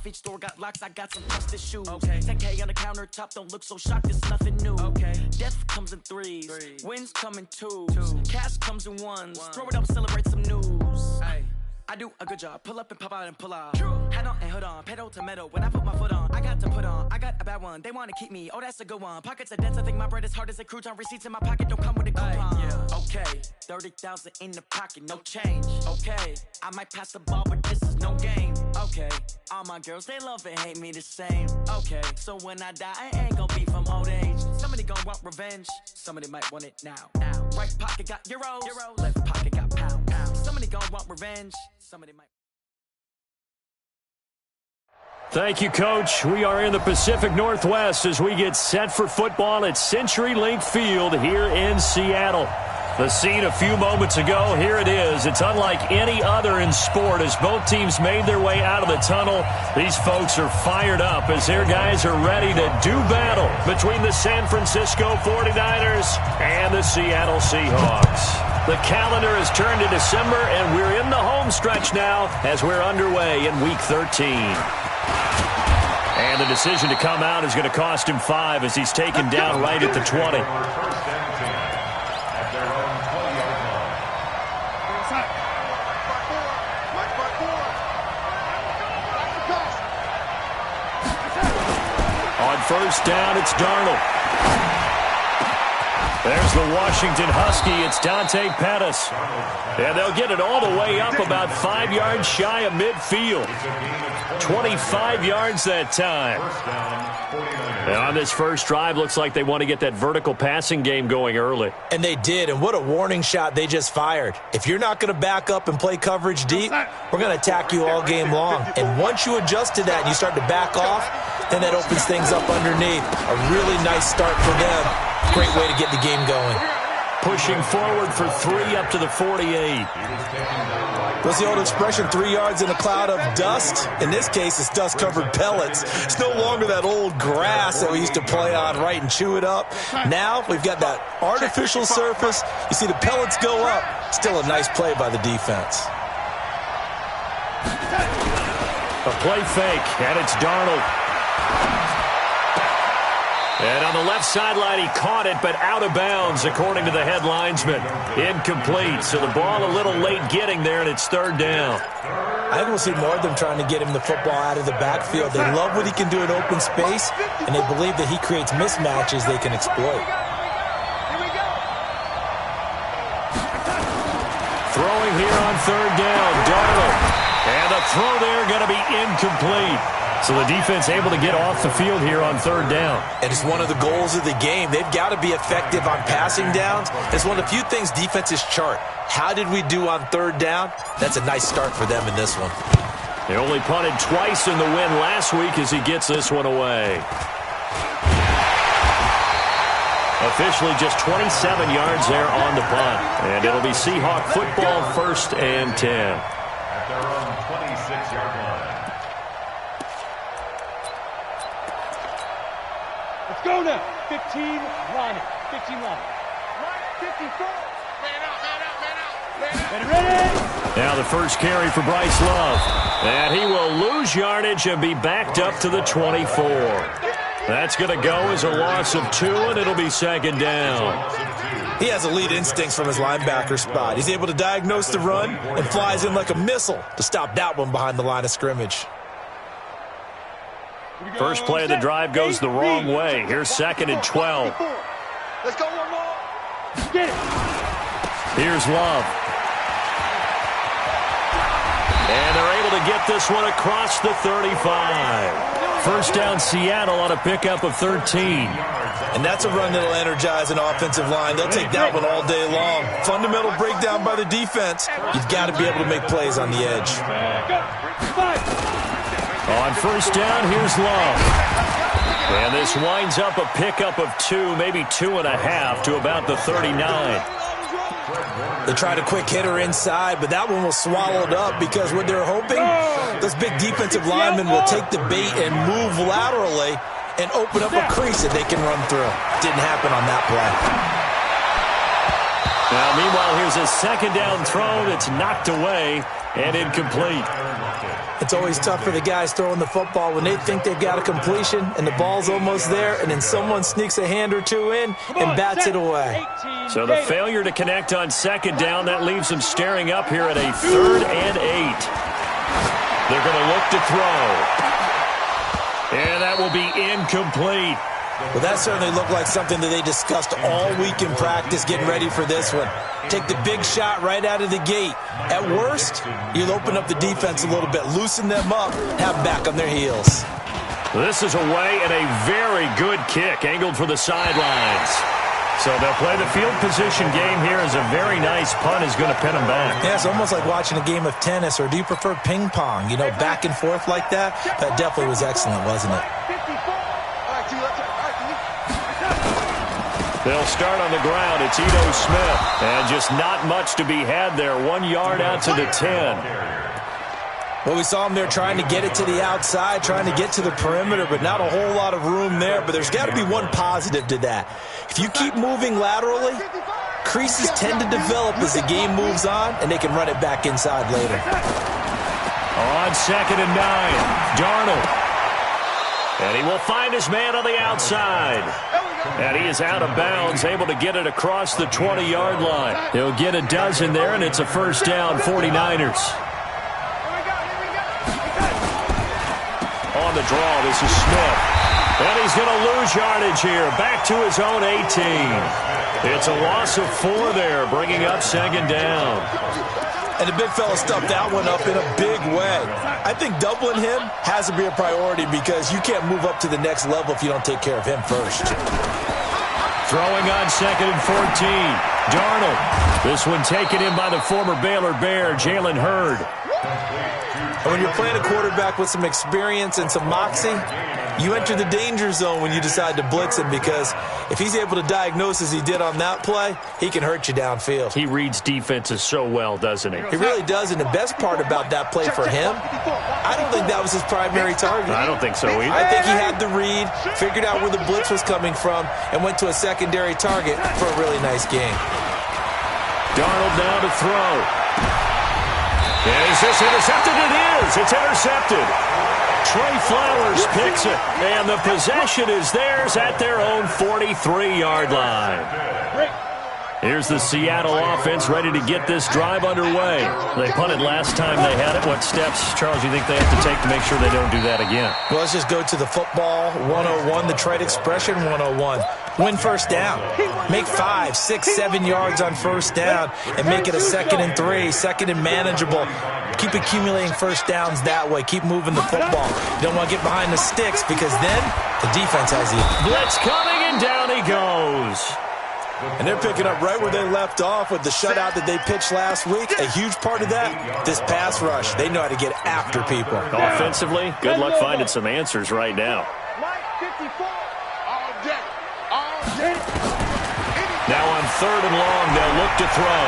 off, each store got locks, I got some busted shoes. Okay. 10K on the countertop, don't look so shocked, it's nothing new. Okay. Death comes in threes, wins come in twos, cash comes in ones. Throw it up, celebrate some news. Ay. I do a good job, pull up and pop out and pull out. Head on and hood on, pedal to metal. When I put my foot on, I got to put on. I got a bad one, they want to keep me. Oh, that's a good one. Pockets are dense, I think my bread is hard as a crouton. Receipts in my pocket don't come with a coupon. Yeah. Okay, 30,000 in the pocket, no change. Okay, I might pass the ball, but this is no game. Okay, all my girls, they love and hate me the same. Okay, so when I die, I ain't gonna be from old age. Somebody gonna want revenge, somebody might want it now. Right pocket got euros, left pocket got pound. Somebody gonna want revenge. Somebody might. Thank you, Coach. We are in the Pacific Northwest as we get set for football at CenturyLink Field here in Seattle. The scene a few moments ago, here it is. It's unlike any other in sport as both teams made their way out of the tunnel. These folks are fired up as their guys are ready to do battle between the San Francisco 49ers and the Seattle Seahawks. The calendar has turned to December, and we're in the home stretch now as we're underway in Week 13. And the decision to come out is going to cost him 5 as he's taken down right at the 20. On first down, it's Darnold. There's the Washington Husky. It's Dante Pettis. And they'll get it all the way up about 5 yards shy of midfield. 25 yards that time. And on this first drive, looks like they want to get that vertical passing game going early. And they did, and what a warning shot they just fired. If you're not going to back up and play coverage deep, we're going to attack you all game long. And once you adjust to that and you start to back off, then that opens things up underneath. A really nice start for them. Great way to get the game going. Pushing forward for 3 up to the 48. What's the old expression, 3 yards in a cloud of dust? In this case, it's dust-covered pellets. It's no longer that old grass that we used to play on, right, and chew it up. Now we've got that artificial surface. You see the pellets go up. Still a nice play by the defense. A play fake, and it's Darnold. And on the left sideline, he caught it, but out of bounds, according to the head linesman. Incomplete, so the ball a little late getting there, and it's third down. I think we'll see more of them trying to get him the football out of the backfield. They love what he can do in open space, and they believe that he creates mismatches they can exploit. Throwing here on third down, Darnold. And the throw there going to be incomplete. So the defense able to get off the field here on third down. And it's one of the goals of the game. They've got to be effective on passing downs. It's one of the few things defenses chart. How did we do on third down? That's a nice start for them in this one. They only punted twice in the win last week as he gets this one away. Officially just 27 yards there on the punt. And it'll be Seahawk football, 1st and 10. At their own 26-yard line. Let's go now. 15 line. 15 line. 54. Ready. Now the first carry for Bryce Love. And he will lose yardage and be backed up to the 24. That's going to go as a loss of 2, and it'll be second down. He has elite instincts from his linebacker spot. He's able to diagnose the run and flies in like a missile to stop that one behind the line of scrimmage. First play of the drive goes the wrong way. Here's 2nd and 12. Let's go one more. Get it. Here's Love. And they're able to get this one across the 35. First down Seattle on a pickup of 13. And that's a run that'll energize an offensive line. They'll take that one all day long. Fundamental breakdown by the defense. You've got to be able to make plays on the edge. On first down, here's Love. And this winds up a pickup of 2, maybe 2.5 to about the 39. They tried a quick hitter inside, but that one was swallowed up because what they're hoping, those big defensive linemen will take the bait and move laterally and open up a crease that they can run through. Didn't happen on that play. Now, meanwhile, here's a second down throw that's knocked away and incomplete. It's always tough for the guys throwing the football when they think they've got a completion and the ball's almost there, and then someone sneaks a hand or two in and bats it away. So the failure to connect on second down, that leaves them staring up here at a 3rd and 8. They're going to look to throw. And that will be incomplete. Well, that certainly looked like something that they discussed all week in practice getting ready for this one. Take the big shot right out of the gate. At worst, you'll open up the defense a little bit, loosen them up, have them back on their heels. This is away and a very good kick, angled for the sidelines. So they'll play the field position game here as a very nice punt is going to pin them back. Yeah, it's almost like watching a game of tennis, or do you prefer ping pong? You know, back and forth like that? That definitely was excellent, wasn't it? They'll start on the ground. It's Ito Smith. And just not much to be had there. 1 yard out to the 10. Well, we saw him there trying to get it to the outside, trying to get to the perimeter, but not a whole lot of room there. But there's got to be one positive to that. If you keep moving laterally, creases tend to develop as the game moves on, and they can run it back inside later. On 2nd and 9, Darnold. And he will find his man on the outside. And he is out of bounds, able to get it across the 20-yard line. He'll get a dozen there, and it's a first down, 49ers. On the draw, this is Smith. And he's going to lose yardage here, back to his own 18. It's a loss of 4 there, bringing up 2nd down. And the big fella stuffed that one up in a big way. I think doubling him has to be a priority because you can't move up to the next level if you don't take care of him first. Throwing on 2nd and 14. Darnold. This one taken in by the former Baylor Bear, Jalen Hurd. And when you're playing a quarterback with some experience and some moxie, you enter the danger zone when you decide to blitz him, because if he's able to diagnose as he did on that play, he can hurt you downfield. He reads defenses so well, doesn't he? He really does, and the best part about that play for him, I don't think that was his primary target. I don't think so either. I think he had the read, figured out where the blitz was coming from, and went to a secondary target for a really nice game. Darnold now to throw. Is this intercepted? It is. It's intercepted. Trey Flowers picks it, and the possession is theirs at their own 43-yard line. Here's the Seattle offense ready to get this drive underway. They punted last time they had it. What steps, Charles, do you think they have to take to make sure they don't do that again? Well, let's just go to the football 101, the trade expression 101. Win first down. Make 5, 6, 7 yards on first down and make it a 2nd and 3, 2nd and manageable. Keep accumulating first downs that way. Keep moving the football. You don't want to get behind the sticks because then the defense has you. Blitz coming, and down he goes. And they're picking up right where they left off with the shutout that they pitched last week. A huge part of that, this pass rush. They know how to get after people. Offensively, good luck finding some answers right now. Now on 3rd and long, they'll look to throw.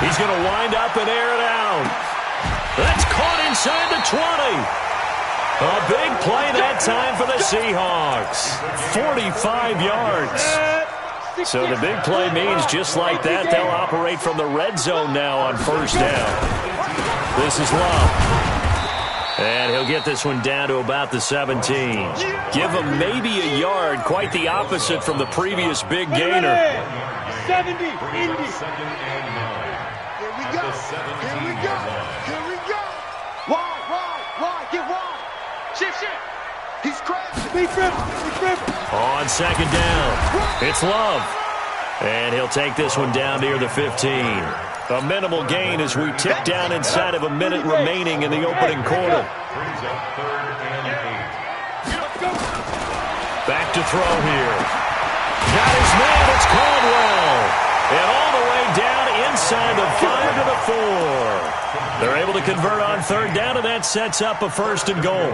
He's going to wind up and air it out. That's caught inside the 20. A big play that time for the Seahawks. 45 yards. So the big play means just like that, they'll operate from the red zone now on first down. This is Love. And he'll get this one down to about the 17. Give him maybe a yard, quite the opposite from the previous big gainer. 70, Indy. Here we go. Here we go. Here we go. Wide, get wide. Shift. He's crashing. Be driven. On 2nd down, it's Love. And he'll take this one down near the 15. A minimal gain as we tick down inside of a minute remaining in the opening quarter. Back to throw here. Got his man, it's Caldwell. And all the way down inside the 5 to the 4. They're able to convert on 3rd down, and that sets up a 1st and goal.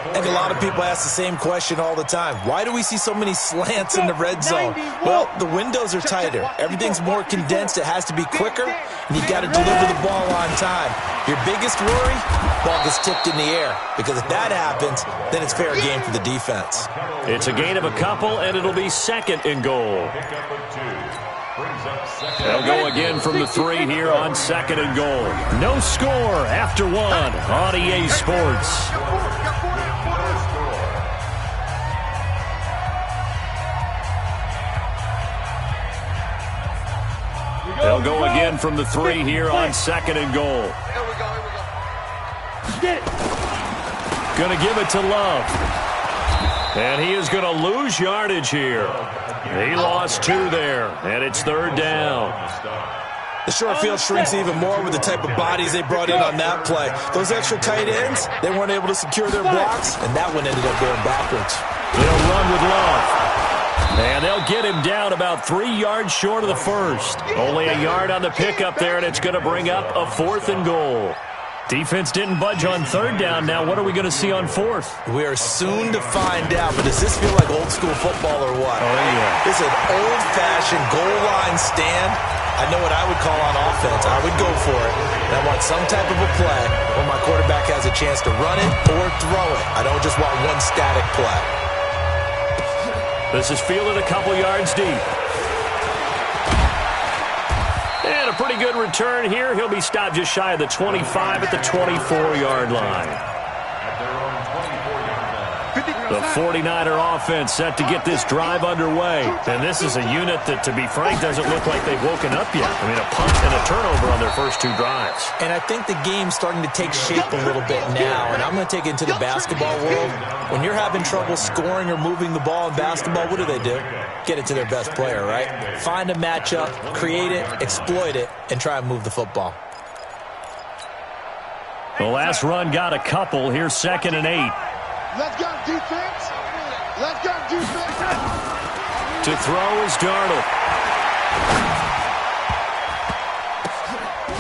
I think a lot of people ask the same question all the time. Why do we see so many slants in the red zone? Well, the windows are tighter. Everything's more condensed. It has to be quicker, and you've got to deliver the ball on time. Your biggest worry, ball gets tipped in the air, because if that happens, then it's fair game for the defense. It's a gain of a couple, and it'll be 2nd and goal. They'll go again from the 3 here on 2nd and goal. No score after 1 on EA Sports. They'll go again from the 3 here on 2nd and goal. Here we go. Going to give it to Love. And he is going to lose yardage here. He lost 2 there, and it's 3rd down. The short field shrinks even more with the type of bodies they brought in on that play. Those extra tight ends, they weren't able to secure their blocks, and that one ended up going backwards. They'll run with Love. And they'll get him down about 3 yards short of the first. Only a yard on the pickup there, and it's going to bring up a 4th and goal. Defense didn't budge on 3rd down. Now what are we going to see on 4th? We are soon to find out, but does this feel like old school football or what? Oh, yeah. It's an old-fashioned goal line stand. I know what I would call on offense. I would go for it. And I want some type of a play where my quarterback has a chance to run it or throw it. I don't just want one static play. This is fielded a couple yards deep. And a pretty good return here. He'll be stopped just shy of the 25 at the 24-yard line. The 49er offense set to get this drive underway. And this is a unit that, to be frank, doesn't look like they've woken up yet. I mean, a punt and a turnover on their first 2 drives. And I think the game's starting to take shape a little bit now. And I'm going to take it into the basketball world. When you're having trouble scoring or moving the ball in basketball, what do? Get it to their best player, right? Find a matchup, create it, exploit it, and try and move the football. The last run got a couple. Here's 2nd and 8. Let's go, defense. Let's go, defense. To throw is Darnold.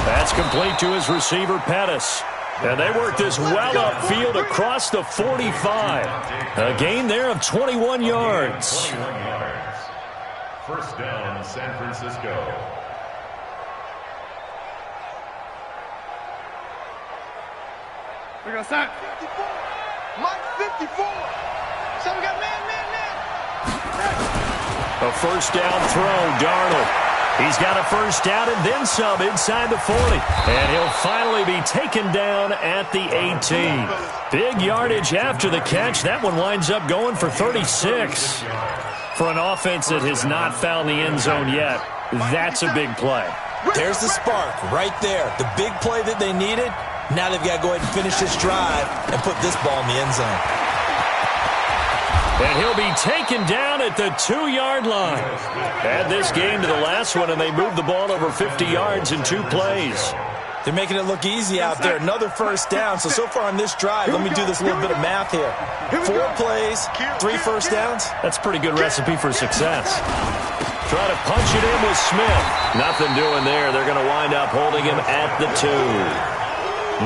That's complete to his receiver, Pettis. And they work this well upfield across the 45. A gain there of 21 yards. 1st down, San Francisco. We're going to start. 54. Mike 54. So we got man. A 1st down throw, Darnold. He's got a 1st down and then some inside the 40. And he'll finally be taken down at the 18. Big yardage after the catch. That one winds up going for 36. For an offense that has not found the end zone yet, that's a big play. There's the spark right there. The big play that they needed. Now they've got to go ahead and finish this drive and put this ball in the end zone. And he'll be taken down at the 2-yard line. Add this game to the last one, and they moved the ball over 50 yards in 2 plays. They're making it look easy out there. Another 1st down. So far on this drive, let me do this little bit of math here. 4 plays, 3 1st downs. That's a pretty good recipe for success. Try to punch it in with Smith. Nothing doing there. They're going to wind up holding him at the 2.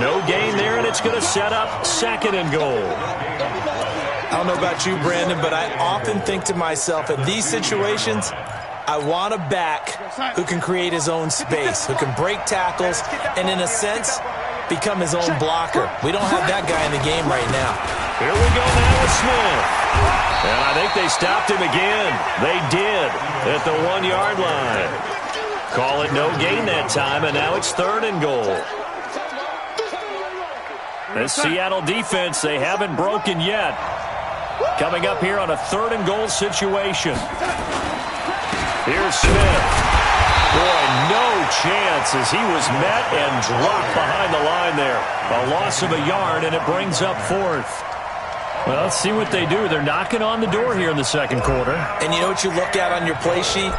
No gain there, and it's going to set up 2nd and goal. I don't know about you, Brandon, but I often think to myself, in these situations, I want a back who can create his own space, who can break tackles, and in a sense, become his own blocker. We don't have that guy in the game right now. Here we go now with Smith. And I think they stopped him again. They did at the 1-yard line. Call it no gain that time, and now it's 3rd and goal. The Seattle defense, they haven't broken yet. Coming up here on a 3rd and goal situation. Here's Smith. Boy, no chance as he was met and dropped behind the line there. A loss of a yard, and it brings up 4th. Well, let's see what they do. They're knocking on the door here in the 2nd quarter. And you know what you look at on your play sheet?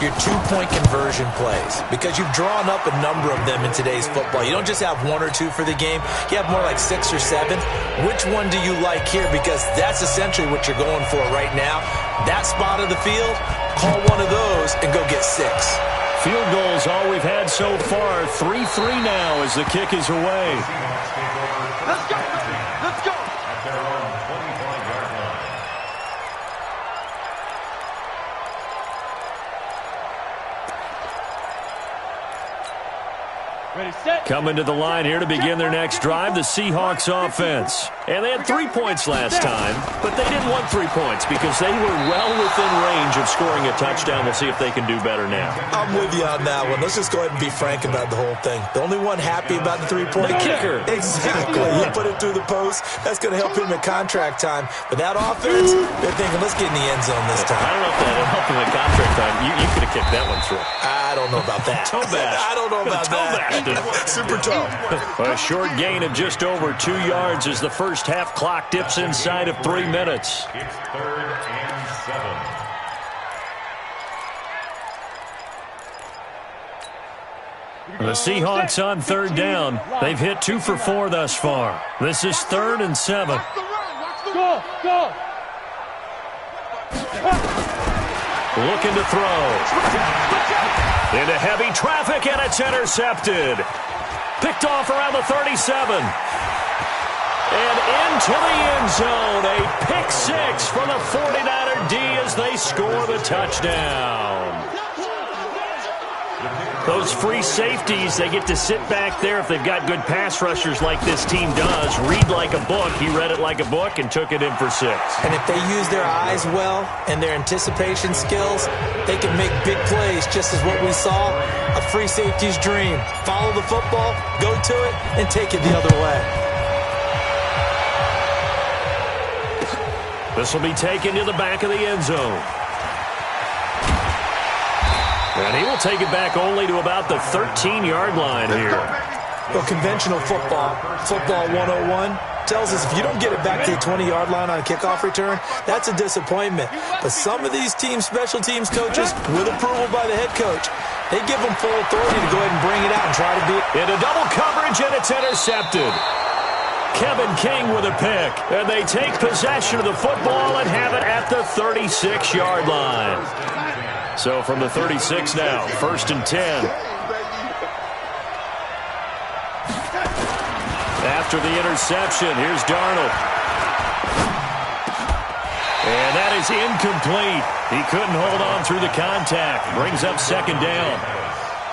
Your 2-point conversion plays. Because you've drawn up a number of them in today's football. You don't just have 1 or 2 for the game. You have more like 6 or 7. Which one do you like here? Because that's essentially what you're going for right now. That spot of the field, call one of those and go get 6. Field goals all we've had so far. 3-3 now as the kick is away. Let's go. Let's go. Coming to the line here to begin their next drive, the Seahawks offense. And they had 3 points last time, but they didn't want 3 points because they were well within range of scoring a touchdown. We'll see if they can do better now. I'm with you on that one. Let's just go ahead and be frank about the whole thing. The only one happy about the 3-point kicker. Exactly. He put it through the post. That's going to help him at contract time. But that offense, they're thinking, let's get in the end zone this time. I don't know if that helped him at contract time. You could have kicked that one through. I don't know about that. Toe bash. I don't know about that. Super toe. A short gain of just over 2 yards as the first half clock dips inside of 3 minutes. It's 3rd and 7. The Seahawks on 3rd down. They've hit 2 for 4 thus far. This is 3rd and 7. Go, go. Looking to throw. Into heavy traffic, and it's intercepted. Picked off around the 37. And into the end zone. A pick 6 for the 49er D as they score the touchdown. Those free safeties, they get to sit back there if they've got good pass rushers like this team does. Read like a book. He read it like a book and took it in for 6. And if they use their eyes well and their anticipation skills, they can make big plays, just as what we saw, a free safety's dream. Follow the football, go to it, and take it the other way. This will be taken to the back of the end zone. And he will take it back only to about the 13-yard line here. Well, conventional football 101, tells us if you don't get it back to the 20-yard line on a kickoff return, that's a disappointment. But some of these special teams coaches, with approval by the head coach, they give them full authority to go ahead and bring it out and try to beat it. Into double coverage, and it's intercepted. Kevin King with a pick. And they take possession of the football and have it at the 36-yard line. So from the 36 now, 1st and 10. After the interception, here's Darnold. And that is incomplete. He couldn't hold on through the contact. Brings up 2nd down.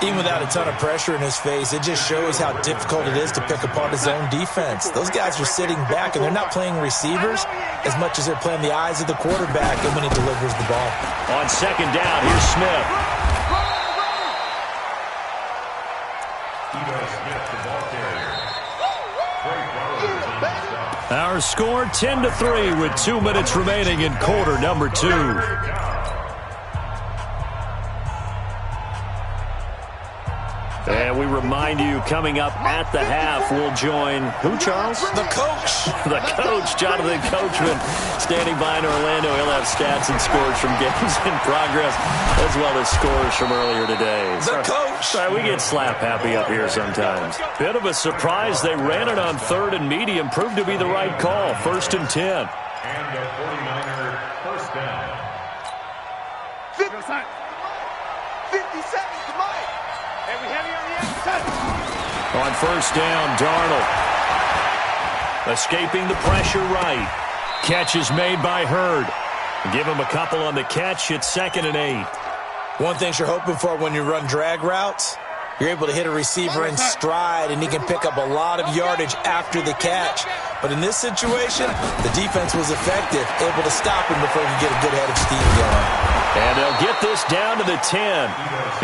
Even without a ton of pressure in his face, it just shows how difficult it is to pick apart his own defense. Those guys are sitting back, and they're not playing receivers as much as they're playing the eyes of the quarterback and when he delivers the ball. On 2nd down, here's Smith. Our score 10-3 with 2 minutes remaining in quarter number 2. And we remind you, coming up at the half, we'll join who, Charles? The coach. The coach, Jonathan Coachman, standing by in Orlando. He'll have stats and scores from games in progress, as well as scores from earlier today. The coach. Sorry, we get slap happy up here sometimes. Bit of a surprise. They ran it on 3rd and medium. Proved to be the right call. 1st and 10. And the 49er 1st down. 50 seconds to Mike. Heavy on the outside. On 1st down, Darnold. Escaping the pressure right. Catch is made by Hurd. Give him a couple on the catch. It's 2nd and 8. One thing you're hoping for when you run drag routes, you're able to hit a receiver in stride, and he can pick up a lot of yardage after the catch. But in this situation, the defense was effective, able to stop him before he could get a good head of steam going. And they'll get this down to the 10.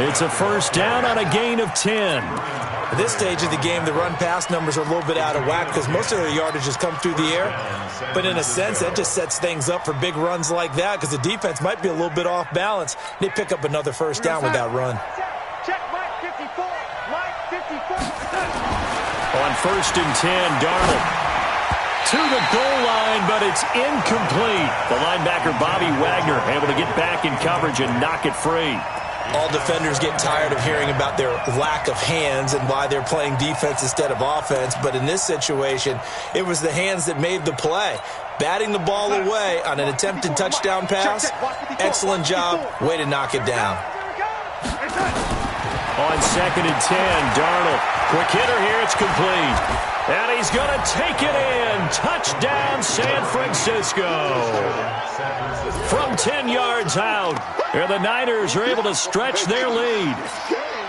It's a 1st down on a gain of 10. At this stage of the game, the run-pass numbers are a little bit out of whack because most of their yardage has come through the air. But in a sense, that just sets things up for big runs like that because the defense might be a little bit off balance. They pick up another 1st down with that run. Check Mike 54. Mike 54. On 1st and 10, Darnold to the goal line, but it's incomplete. The linebacker, Bobby Wagner, able to get back in coverage and knock it free. All defenders get tired of hearing about their lack of hands and why they're playing defense instead of offense. But in this situation, it was the hands that made the play. Batting the ball away on an attempted touchdown pass. Excellent job. Way to knock it down. On 2nd and 10, Darnold. Quick hitter here. It's complete. And he's going to take it in. Touchdown, San Francisco. From 10 yards out. And the Niners are able to stretch their lead.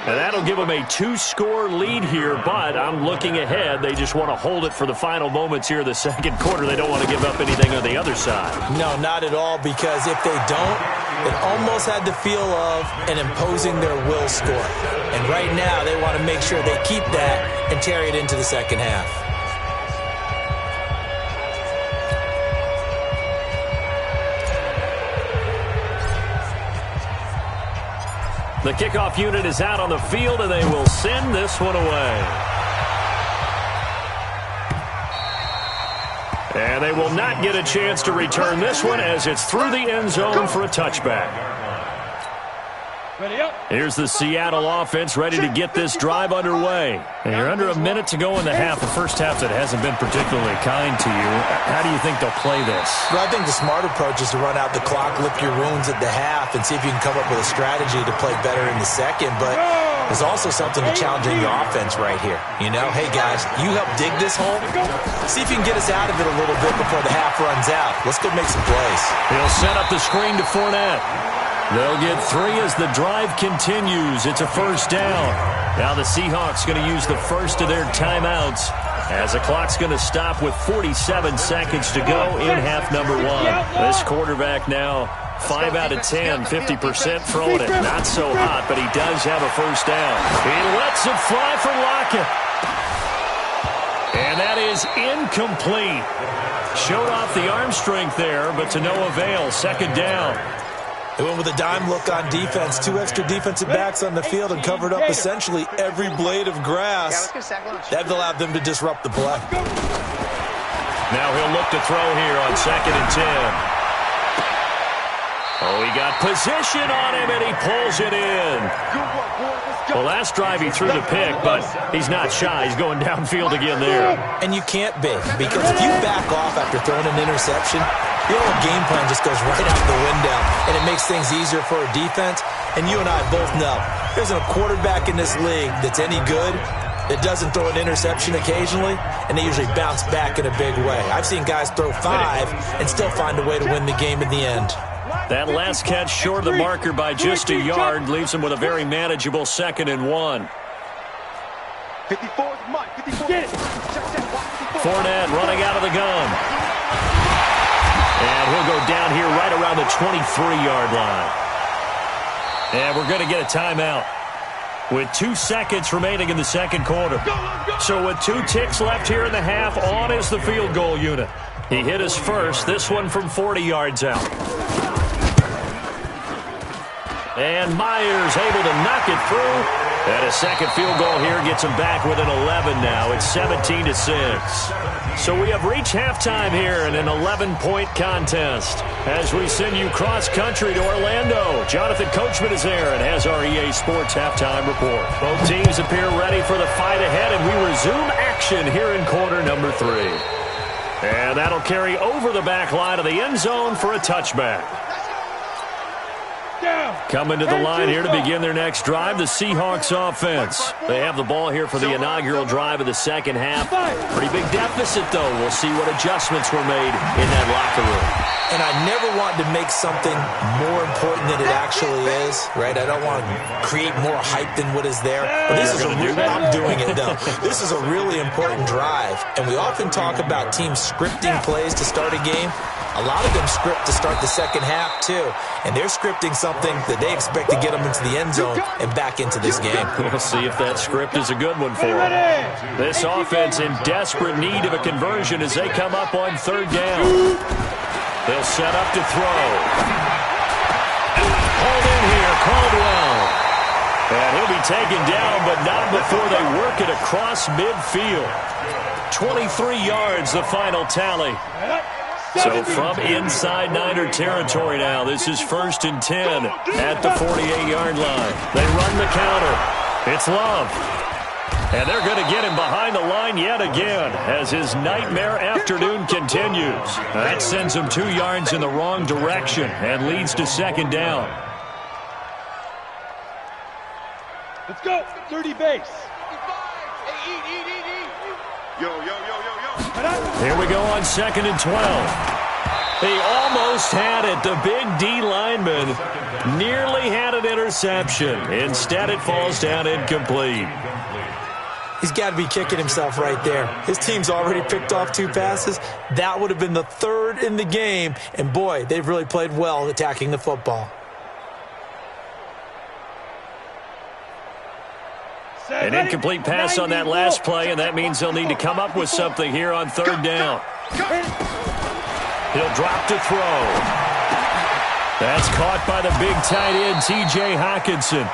And that'll give them a 2-score lead here, but I'm looking ahead. They just want to hold it for the final moments here of the second quarter. They don't want to give up anything on the other side. No, not at all, because if they don't, it almost had the feel of an imposing their will score. And right now, they want to make sure they keep that and carry it into the second half. The kickoff unit is out on the field, and they will send this one away. And they will not get a chance to return this one as it's through the end zone for a touchback. Here's the Seattle offense ready to get this drive underway. And you're under a minute to go in the half, a first half that hasn't been particularly kind to you. How do you think they'll play this? Well, I think the smart approach is to run out the clock, lick your wounds at the half, and see if you can come up with a strategy to play better in the second. But there's also something to challenging your offense right here. You know, hey, guys, you help dig this hole. See if you can get us out of it a little bit before the half runs out. Let's go make some plays. He'll set up the screen to Fournette. They'll get 3 as the drive continues. It's a first down. Now the Seahawks going to use the first of their timeouts as the clock's going to stop with 47 seconds to go in half number 1. This quarterback now 5 out of 10, 50% throwing it. Not so hot, but he does have a first down. He lets it fly for Lockett. And that is incomplete. Showed off the arm strength there, but to no avail. Second down. They went with a dime look on defense. 2 extra defensive backs on the field and covered up essentially every blade of grass. That allowed them to disrupt the play. Now he'll look to throw here on 2nd and 10. Oh, he got position on him, and he pulls it in. Well, last drive he threw the pick, but he's not shy. He's going downfield again there. And you can't be, because if you back off after throwing an interception, your whole game plan just goes right out the window, and it makes things easier for a defense. And you and I both know there's a quarterback in this league that's any good that doesn't throw an interception occasionally, and they usually bounce back in a big way. I've seen guys throw 5 and still find a way to win the game in the end. That last catch short of the marker by just a yard leaves him with a very manageable 2nd and 1. 54, Mike. 54. Get it. Fournette running out of the gun. And he'll go down here right around the 23-yard line. And we're going to get a timeout with 2 seconds remaining in the second quarter. So with 2 ticks left here in the half, on is the field goal unit. He hit his first, this one from 40 yards out. And Myers able to knock it through. And a second field goal here gets him back within 11 now. It's 17-6. So we have reached halftime here in an 11-point contest. As we send you cross-country to Orlando, Jonathan Coachman is there and has our EA Sports halftime report. Both teams appear ready for the fight ahead, and we resume action here in quarter number 3. And that'll carry over the back line of the end zone for a touchback. Coming to the line here to begin their next drive, the Seahawks offense. They have the ball here for the inaugural drive of the second half. Pretty big deficit, though. We'll see what adjustments were made in that locker room. And I never want to make something more important than it actually is, right? I don't want to create more hype than what is there. But this is I'm doing it, though. This is a really important drive. And we often talk about teams scripting plays to start a game. A lot of them script to start the second half, too. And they're scripting something that they expect to get them into the end zone and back into this game. We'll see if that script is a good one for them. This offense in desperate need of a conversion as they come up on 3rd down. They'll set up to throw. Hold in here, Caldwell. And he'll be taken down, but not before they work it across midfield. 23 yards, the final tally. So from inside Niner territory now, this is 1st and 10 at the 48-yard line. They run the counter. It's Love. And they're going to get him behind the line yet again as his nightmare afternoon continues. That sends him 2 yards in the wrong direction and leads to 2nd down. Let's go. 30 base. Yo. Here we go on 2nd and 12. He almost had it. The big D lineman nearly had an interception. Instead, it falls down incomplete. He's got to be kicking himself right there. His team's already picked off 2 passes. That would have been the 3rd in the game. And, boy, they've really played well attacking the football. An incomplete pass on that last play, and that means they'll need to come up with something here on 3rd down. He'll drop to throw. That's caught by the big tight end, T.J. Hockenson.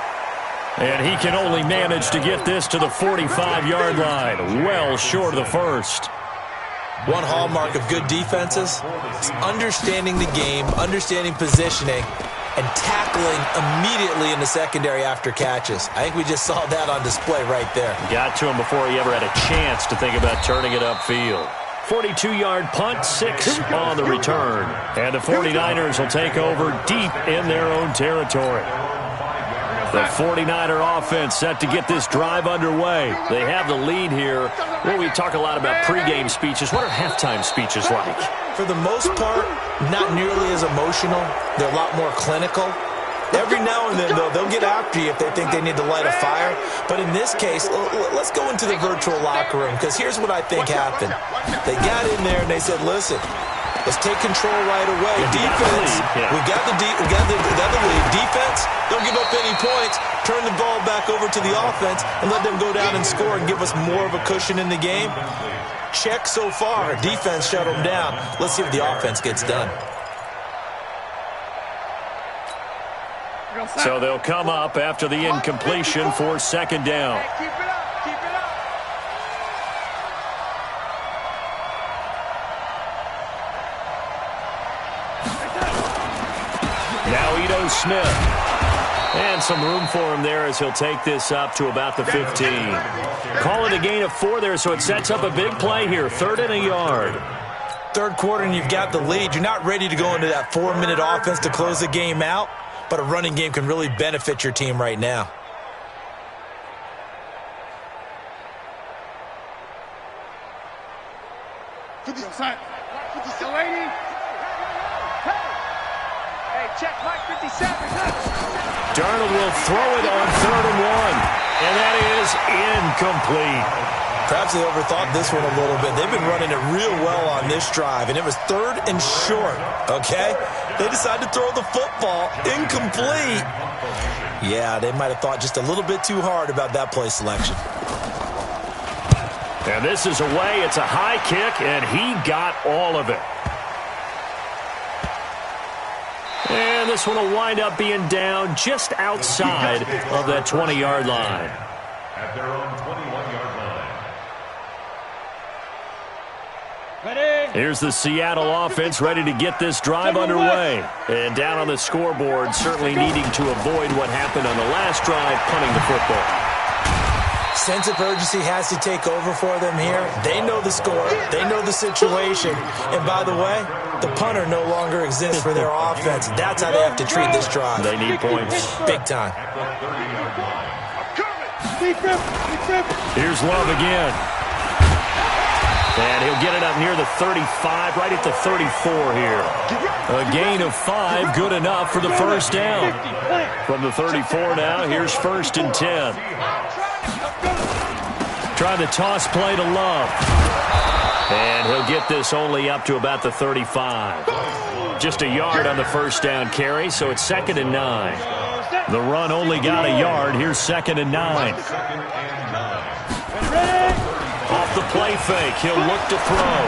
And he can only manage to get this to the 45-yard line, well short of the first. One hallmark of good defenses is understanding the game, understanding positioning, and tackling immediately in the secondary after catches. I think we just saw that on display right there. Got to him before he ever had a chance to think about turning it upfield. 42-yard punt, 6 on the return. And the 49ers will take over deep in their own territory. The 49er offense set to get this drive underway. They have the lead here. Well, we talk a lot about pregame speeches. What are halftime speeches like? For the most part, not nearly as emotional. They're a lot more clinical. Every now and then, though, they'll get after you if they think they need to light a fire. But in this case, let's go into the virtual locker room, because here's what I think happened. They got in there and they said, listen, let's take control right away. Defense, we got the lead. Defense, don't give up any points. Turn the ball back over to the offense and let them go down and score and give us more of a cushion in the game. Check so far. Defense shut them down. Let's see if the offense gets done. So they'll come up after the incompletion for 2nd down. Keep it up. Keep it up. Now Ito Smith. And some room for him there as he'll take this up to about the 15. Call it a gain of 4 there, so it sets up a big play here. 3rd and a yard. 3rd quarter and you've got the lead. You're not ready to go into that 4-minute offense to close the game out, but a running game can really benefit your team right now. Lady. Hey, check Mike 57. Darnold will throw it on 3rd and 1. And that is incomplete. Perhaps they overthought this one a little bit. They've been running it real well on this drive, and it was 3rd and short, okay? They decided to throw the football incomplete. Yeah, they might have thought just a little bit too hard about that play selection. And this is away. It's a high kick, and he got all of it. And this one will wind up being down just outside of that 20-yard line. At their own 21-yard line. Here's the Seattle offense ready to get this drive underway. And down on the scoreboard, certainly needing to avoid what happened on the last drive, punting the football. Sense of urgency has to take over for them here. They know the score. They know the situation. And by the way, the punter no longer exists for their offense. That's how they have to treat this drive. They need points. Big time. Here's Love again. And he'll get it up near the 35, right at the 34 here. A gain of 5, good enough for the 1st down. From the 34 now, here's 1st and 10. Trying the toss play to Love. And he'll get this only up to about the 35. Just a yard on the 1st down carry, so it's 2nd and 9. The run only got a yard. Here's 2nd and 9. Off the play fake, he'll look to throw.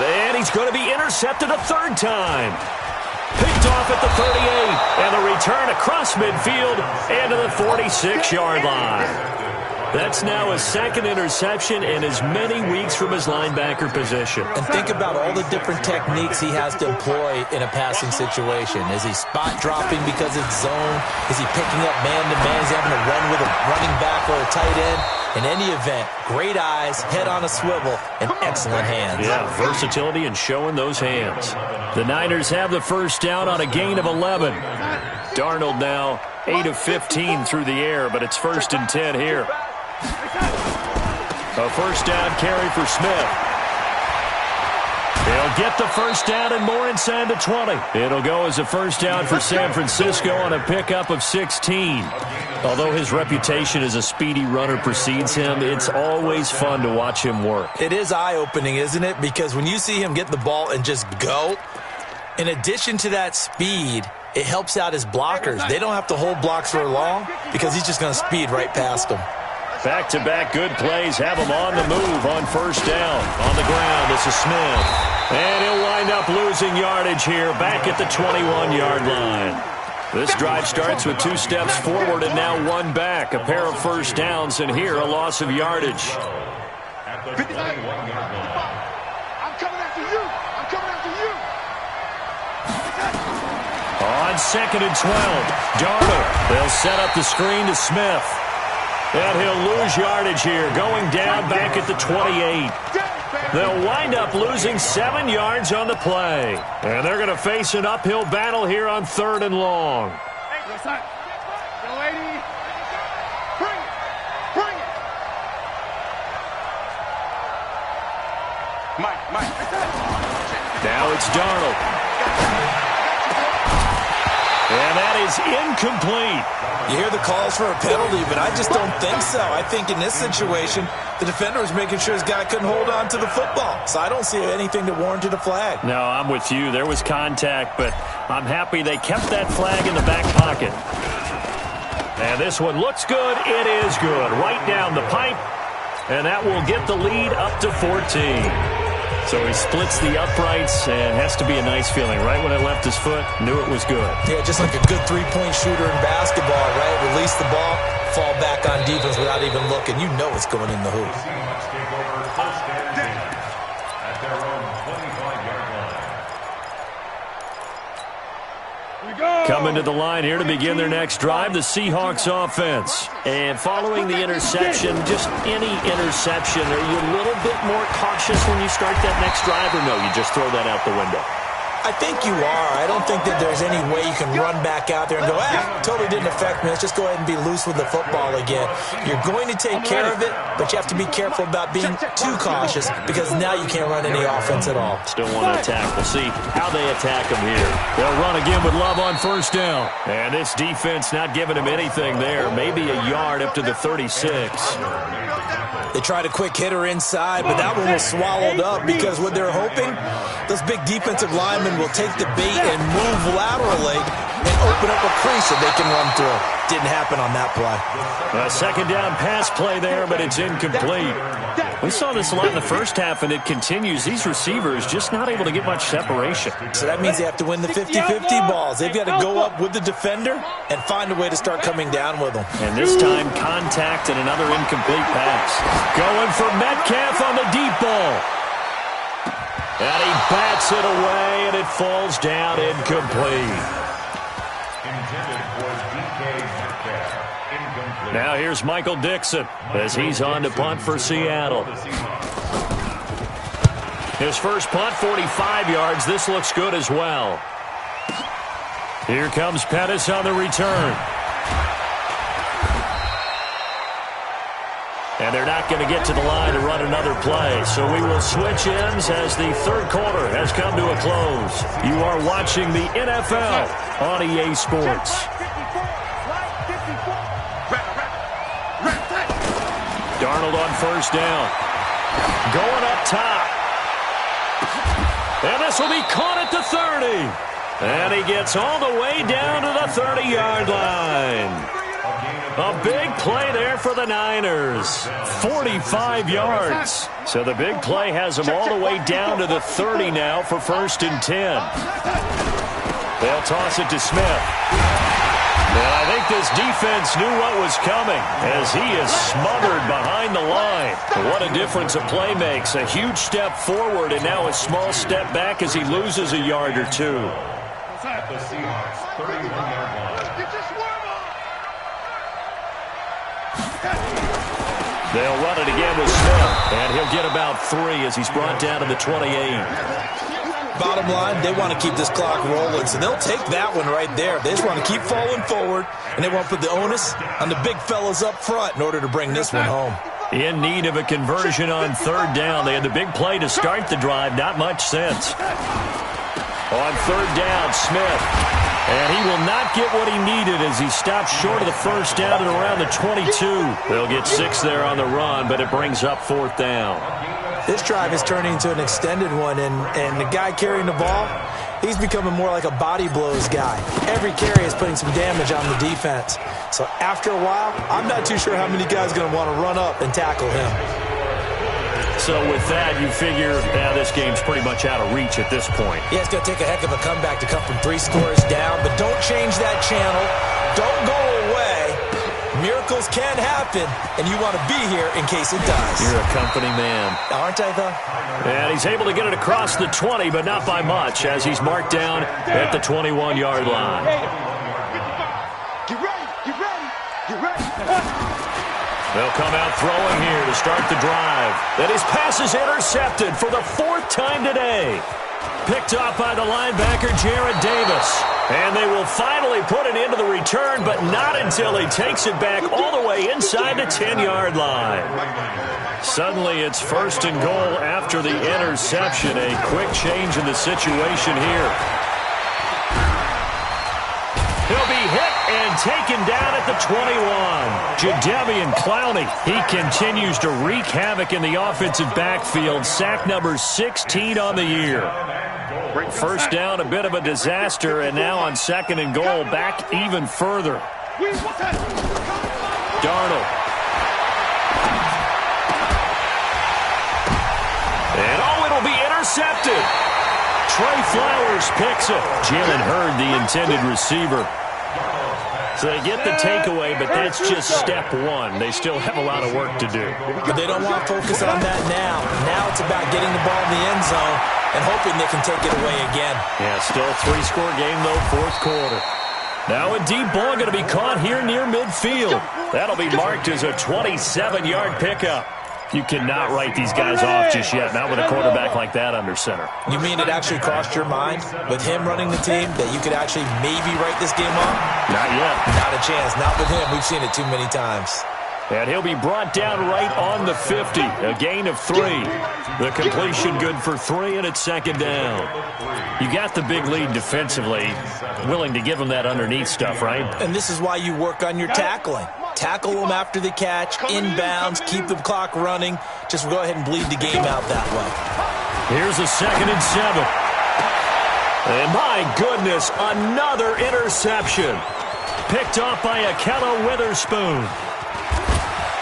And he's going to be intercepted a 3rd time. Picked off at the 38, and the return across midfield and to the 46-yard line. That's now his 2nd interception in as many weeks from his linebacker position. And think about all the different techniques he has to employ in a passing situation. Is he spot dropping because it's zone? Is he picking up man-to-man? Is he having to run with a running back or a tight end? In any event, great eyes, head on a swivel, and excellent hands. Yeah, versatility and showing those hands. The Niners have the 1st down on a gain of 11. Darnold now 8 of 15 through the air, but it's 1st and 10 here. A 1st down carry for Smith. They'll get the first down and more inside the 20. It'll go as a first down for San Francisco on a pickup of 16. Although his reputation as a speedy runner precedes him, it's always fun to watch him work. It is eye-opening, isn't it? Because when you see him get the ball and just go, in addition to that speed, it helps out his blockers. They don't have to hold blocks for long because he's just going to speed right past them. Back-to-back good plays have him on the move on first down. On the ground, this is Smith. And he'll wind up losing yardage here back at the 21-yard line. This drive starts with 2 steps forward and now 1 back. A pair of first downs, and here a loss of yardage. At the 21-yard line. I'm coming after you. I'm coming after you. On 2nd and 12, Darnold. They'll set up the screen to Smith. And he'll lose yardage here, going down back at the 28. They'll wind up losing 7 yards on the play. And they're going to face an uphill battle here on 3rd and long. Now it's Darnold. And that is incomplete. You hear the calls for a penalty, but I just don't think so. I think in this situation, the defender was making sure his guy couldn't hold on to the football. So I don't see anything that warranted a flag. No, I'm with you. There was contact, but I'm happy they kept that flag in the back pocket. And this one looks good. It is good. Right down the pipe. And that will get the lead up to 14. So he splits the uprights, and has to be a nice feeling. Right when it left his foot, knew it was good. Yeah, just like a good three-point shooter in basketball, right? Release the ball, fall back on defense without even looking. You know it's going in the hoop. Seahawks take over first and 10 at their own 25-yard line. Coming to the line here to begin their next drive, the Seahawks offense. And following the interception, just any interception, are you a little bit more cautious when you start that next drive, or no, you just throw that out the window? I think you are. I don't think that there's any way you can run back out there and go, totally didn't affect me. Let's just go ahead and be loose with the football again. You're going to take care of it, but you have to be careful about being too cautious because now you can't run any offense at all. Still want to attack. We'll see how they attack him here. They'll run again with Love on first down. And this defense not giving him anything there. Maybe a yard up to the 36. They tried a quick hitter inside, but that one was swallowed up because what they're hoping, those big defensive linemen will take the bait and move laterally and open up a crease that they can run through. Didn't happen on that play. A second down pass play there, but it's incomplete. We saw this a lot in the first half, and it continues. These receivers just not able to get much separation. So that means they have to win the 50-50 balls. They've got to go up with the defender and find a way to start coming down with them. And this time, contact and another incomplete pass. Going for Metcalf on the deep ball. And he bats it away, and it falls down incomplete. Intended for DK Metcalf. Incomplete. Now here's Michael Dixon as he's on to punt for Seattle. His first punt, 45 yards. This looks good as well. Here comes Pettis on the return. And they're not going to get to the line to run another play. So we will switch ends as the third quarter has come to a close. You are watching the NFL on EA Sports. Darnold on first down. Going up top. And this will be caught at the 30. And he gets all the way down to the 30-yard line. A big play there for the Niners. 45 yards. So the big play has them all the way down to the 30 now for first and 10. They'll toss it to Smith. And I think this defense knew what was coming as he is smothered behind the line. What a difference a play makes. A huge step forward and now a small step back as he loses a yard or two. At the Seahawks 31-yard line. They'll run it again with Smith, and he'll get about 3 as he's brought down to the 28. Bottom line, they want to keep this clock rolling, so they'll take that one right there. They just want to keep falling forward, and they want to put the onus on the big fellas up front in order to bring this one home. In need of a conversion on third down. They had the big play to start the drive. Not much sense. On third down, Smith. And he will not get what he needed as he stops short of the first down at around the 22. They'll get 6 there on the run, but it brings up fourth down. This drive is turning into an extended one, and the guy carrying the ball, he's becoming more like a body blows guy. Every carry is putting some damage on the defense. So after a while, I'm not too sure how many guys are going to want to run up and tackle him. So with that, you figure this game's pretty much out of reach at this point. Yeah, it's going to take a heck of a comeback to come from 3 scores down, but don't change that channel. Don't go away. Miracles can happen, and you want to be here in case it does. You're a company man. Aren't I, though? And he's able to get it across the 20, but not by much, as he's marked down at the 21-yard line. Get ready, get ready, get ready. They'll come out throwing here to start the drive. And his pass is intercepted for the 4th time today. Picked off by the linebacker, Jared Davis. And they will finally put it into the return, but not until he takes it back all the way inside the 10-yard line. Suddenly it's 1st and goal after the interception. A quick change in the situation here. He'll be hit and taken down at the 21. Jadeveon Clowney, he continues to wreak havoc in the offensive backfield. Sack number 16 on the year. First down, a bit of a disaster, and now on 2nd and goal, back even further. Darnold. And it'll be intercepted. Trey Flowers picks it. Jalen Hurd, the intended receiver. So they get the takeaway, but that's just step 1. They still have a lot of work to do. But they don't want to focus on that now. Now it's about getting the ball in the end zone and hoping they can take it away again. Yeah, still a 3-score game, though, 4th quarter. Now a deep ball going to be caught here near midfield. That'll be marked as a 27-yard pickup. You cannot write these guys off just yet, not with a quarterback like that under center. You mean it actually crossed your mind with him running the team that you could actually maybe write this game off? Not yet. Not a chance. Not with him. We've seen it too many times. And he'll be brought down right on the 50. A gain of 3. The completion good for 3, and it's 2nd down. You got the big lead defensively. Willing to give him that underneath stuff, right? And this is why you work on your tackling. Tackle them after the catch, inbounds, keep the clock running. Just go ahead and bleed the game out that way. Here's a 2nd and 7. And my goodness, another interception. Picked off by Akello Witherspoon.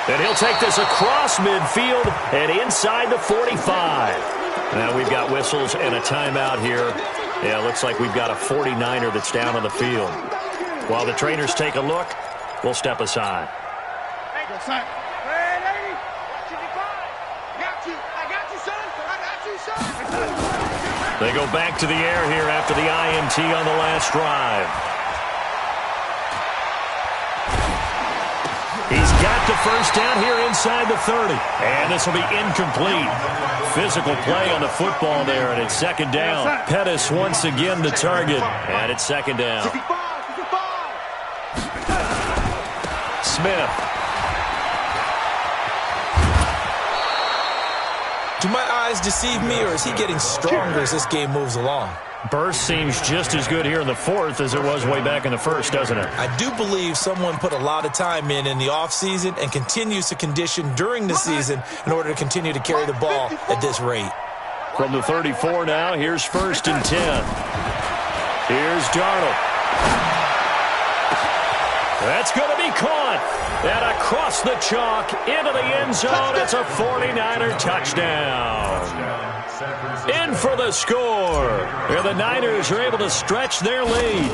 And he'll take this across midfield and inside the 45. Now we've got whistles and a timeout here. Yeah, looks like we've got a 49er that's down on the field. While the trainers take a look, we'll step aside. Hey, son. Hey, lady. I got you, son. I got you, son. They go back to the air here after the INT on the last drive. He's got the first down here inside the 30. And this will be incomplete. Physical play on the football there, and it's 2nd down. Pettis once again the target, and it's 2nd down. 55. Smith. Do my eyes deceive me, or is he getting stronger as this game moves along? Burst seems just as good here in the 4th as it was way back in the 1st, doesn't it? I do believe someone put a lot of time in the offseason and continues to condition during the season in order to continue to carry the ball at this rate. From the 34 now, here's 1st and 10. Here's Darnold. That's going to be caught. And across the chalk into the end zone. It's a 49er touchdown. In for the score. And the Niners are able to stretch their lead.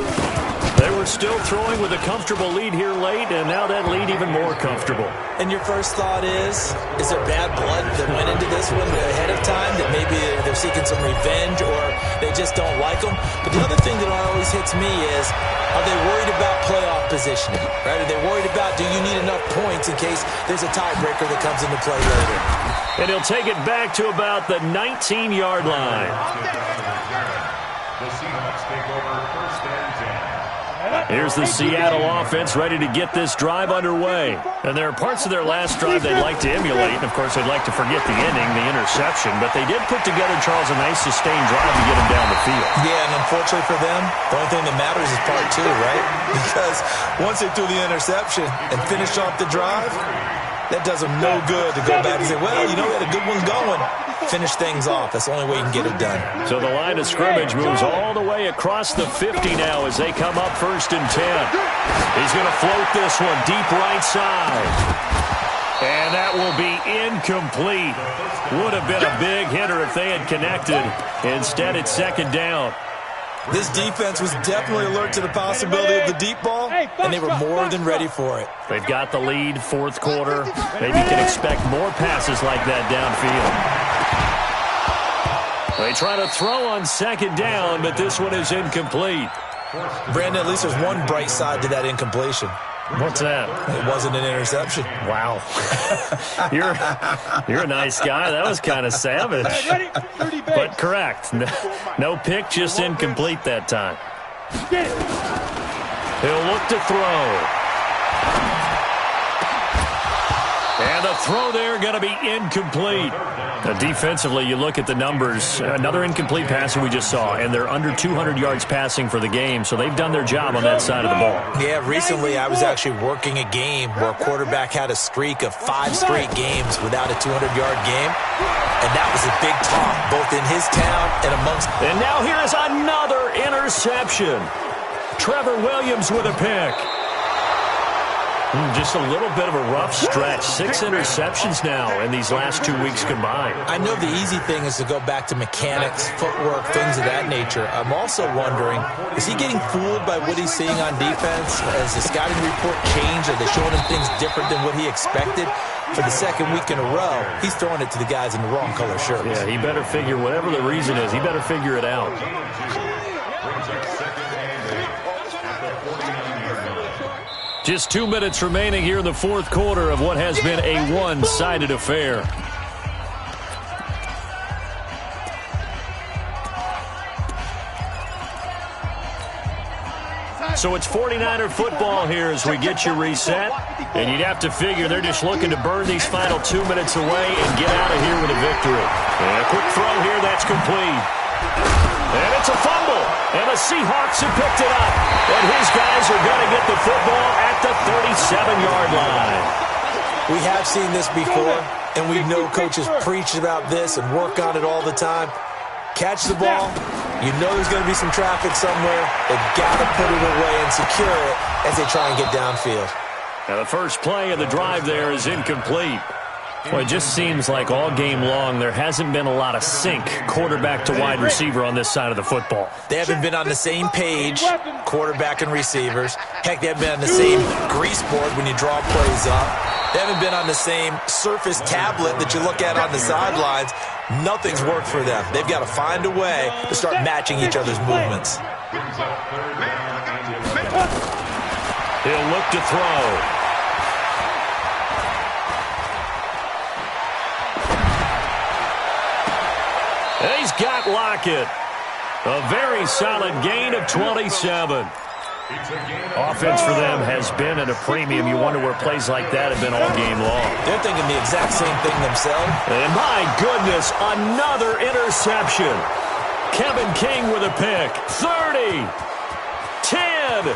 They were still throwing with a comfortable lead here late, and now that lead even more comfortable. And your first thought is there bad blood that went into this one ahead of time, that maybe they're seeking some revenge or they just don't like them? But the other thing that always hits me is, are they worried about playoff positioning? Right? Are they worried about, do you need enough points in case there's a tiebreaker that comes into play later? And he'll take it back to about the 19-yard line. The Seahawks take over 1st and 10. Here's the Seattle offense ready to get this drive underway. And there are parts of their last drive they'd like to emulate. And, of course, they'd like to forget the ending, the interception. But they did put together, Charles, a nice sustained drive to get them down the field. Yeah, and unfortunately for them, the only thing that matters is part two, right? Because once they threw the interception and finished off the drive, that does them no good to go back and say, well, you know, we had a good one going. Finish things off. That's the only way you can get it done. So the line of scrimmage moves all the way across the 50 now as they come up 1st and 10. He's going to float this one deep right side. And that will be incomplete. Would have been a big hitter if they had connected. Instead, it's 2nd down. This defense was definitely alert to the possibility of the deep ball, and they were more than ready for it. They've got the lead, 4th quarter. Maybe you can expect more passes like that downfield. They try to throw on 2nd down, but this one is incomplete. Brandon, at least there's one bright side to that incompletion. What's that? It wasn't an interception. Wow. You're a nice guy. That was kind of savage. But correct. No pick, just incomplete that time. He'll look to throw. And the throw there going to be incomplete. Defensively, you look at the numbers. Another incomplete passer we just saw, and they're under 200 yards passing for the game, so they've done their job on that side of the ball. Yeah, recently I was actually working a game where a quarterback had a streak of 5 straight games without a 200-yard game, and that was a big talk, both in his town and amongst... And now here is another interception. Trevor Williams with a pick. Just a little bit of a rough stretch. 6 interceptions now in these last 2 weeks combined. I know the easy thing is to go back to mechanics, footwork, things of that nature. I'm also wondering, is he getting fooled by what he's seeing on defense? Has the scouting report changed? Are they showing him things different than what he expected? For the 2nd week in a row, he's throwing it to the guys in the wrong color shirts. Yeah, he better figure, whatever the reason is, he better figure it out. Just 2 minutes remaining here in the 4th quarter of what has been a one-sided affair. So it's 49er football here as we get you reset. And you'd have to figure they're just looking to burn these final 2 minutes away and get out of here with a victory. And a quick throw here, that's complete. And it's a fumble. And the Seahawks have picked it up. And his guys are going to get the football at the 37-yard line. We have seen this before, and we know coaches preach about this and work on it all the time. Catch the ball. You know there's going to be some traffic somewhere. They've got to put it away and secure it as they try and get downfield. Now the first play of the drive there is incomplete. Well, it just seems like all game long there hasn't been a lot of sync quarterback to wide receiver on this side of the football. They haven't been on the same page, quarterback and receivers. Heck, they haven't been on the same grease board when you draw plays up. They haven't been on the same Surface tablet that you look at on the sidelines. Nothing's worked for them. They've got to find a way to start matching each other's movements. He'll look to throw. He's got Lockett. A very solid gain of 27. Offense for them has been at a premium. You wonder where plays like that have been all game long. They're thinking the exact same thing themselves. And my goodness, another interception. Kevin King with a pick. 30. 10.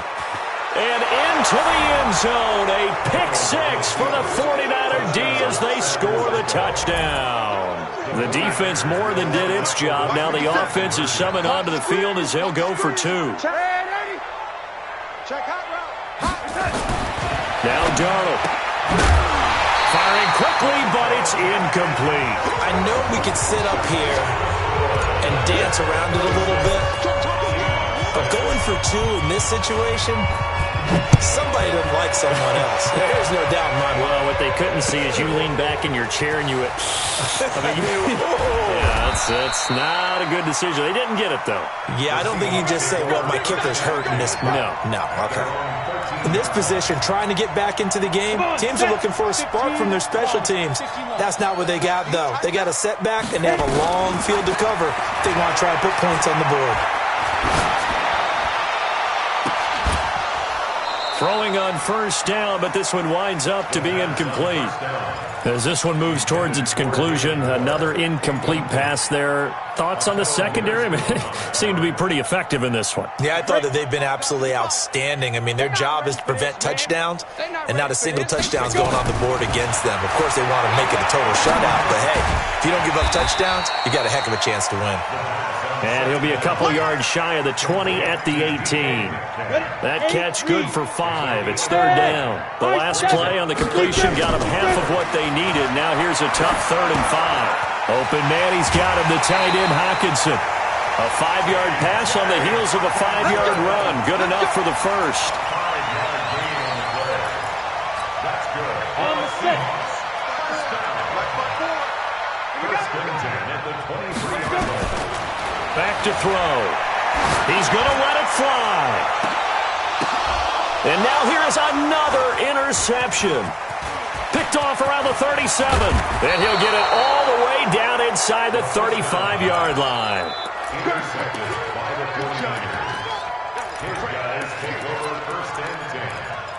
And into the end zone. A pick 6 for the 49er D as they score the touchdown. The defense more than did its job. Now the offense is summoned onto the field as they'll go for 2. Now Darnold. Firing quickly, but it's incomplete. I know we could sit up here and dance around it a little bit, but going for 2 in this situation, somebody doesn't like someone else. There's no doubt in my mind. Well, what they couldn't see is you lean back in your chair and you went, yeah, that's not a good decision. They didn't get it, though. Yeah, I don't think you can just say, well, my kicker's hurt in this. No, okay. In this position, trying to get back into the game, teams are looking for a spark from their special teams. That's not what they got, though. They got a setback, and they have a long field to cover if they want to try and put points on the board. Throwing on first down, but this one winds up to be incomplete. As this one moves towards its conclusion, another incomplete pass there. Thoughts on the secondary? I mean, seem to be pretty effective in this one. Yeah, I thought that they've been absolutely outstanding. I mean, their job is to prevent touchdowns, and not a single touchdown's going on the board against them. Of course, they want to make it a total shutout, but hey, if you don't give up touchdowns, you got a heck of a chance to win. And he'll be a couple yards shy of the 20 at the 18. That catch good for 5. It's third down. The last play on the completion got them half of what they needed. Now here's a tough 3rd and 5. Open man, he's got him, the tight end Hockenson. A 5-yard pass on the heels of a 5-yard run. Good enough for the first. That's good. On the 6. First and 10 at the 23-yard line. Back to throw. He's going to let it fly. And now here is another interception. Picked off around the 37. And he'll get it all the way down inside the 35-yard line. Intercepted by the 49ers. His guys take over first and 10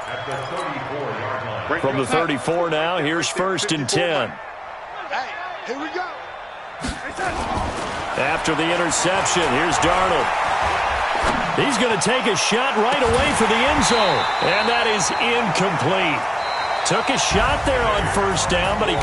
at the 34-yard line. From the 34 now, here's first and 10. Hey, here we go. After the interception, here's Darnold. He's going to take a shot right away for the end zone. And that is incomplete. Took a shot there on first down, but he